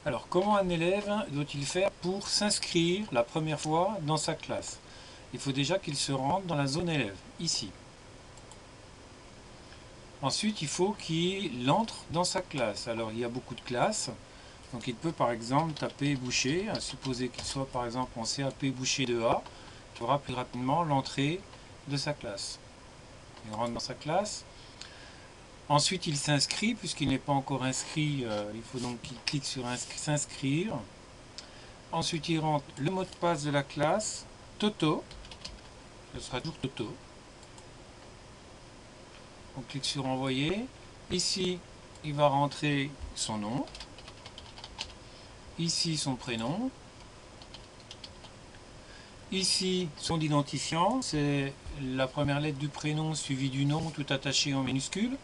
Alors, comment un élève doit-il faire pour s'inscrire la première fois dans sa classe? Il faut déjà qu'il se rende dans la zone élève, ici. Ensuite, il faut qu'il entre dans sa classe. Alors, il y a beaucoup de classes. Donc, il peut par exemple taper boucher, à supposer qu'il soit par exemple en CAP boucher 2A. Il aura plus rapidement l'entrée de sa classe. Il rentre dans sa classe. Ensuite, il s'inscrit, puisqu'il n'est pas encore inscrit, il faut donc qu'il clique sur s'inscrire. Ensuite, il rentre le mot de passe de la classe, Toto, ce sera toujours Toto. On clique sur envoyer. Ici, il va rentrer son nom. Ici, son prénom. Ici, son identifiant, c'est la première lettre du prénom suivie du nom, tout attaché en minuscule.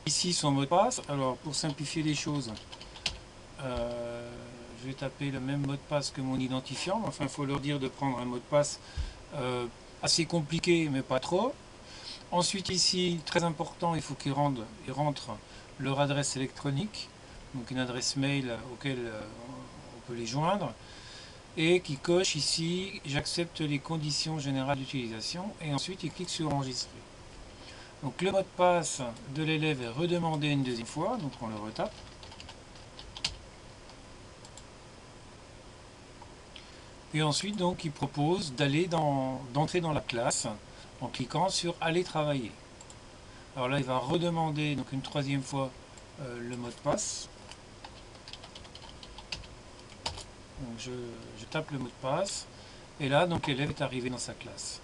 Ici, son mot de passe. Alors, pour simplifier les choses, je vais taper le même mot de passe que mon identifiant. Enfin, il faut leur dire de prendre un mot de passe assez compliqué, mais pas trop. Ensuite, ici, très important, il faut qu'ils rentrent leur adresse électronique, donc une adresse mail auquel on peut les joindre, et qui coche ici j'accepte les conditions générales d'utilisation, et ensuite ils cliquent sur enregistrer. Donc le mot de passe de l'élève est redemandé une deuxième fois, donc on le retape. Et ensuite donc il propose d'entrer dans la classe en cliquant sur aller travailler. Alors là il va redemander donc une troisième fois le mot de passe. Donc je tape le mot de passe et là donc l'élève est arrivé dans sa classe.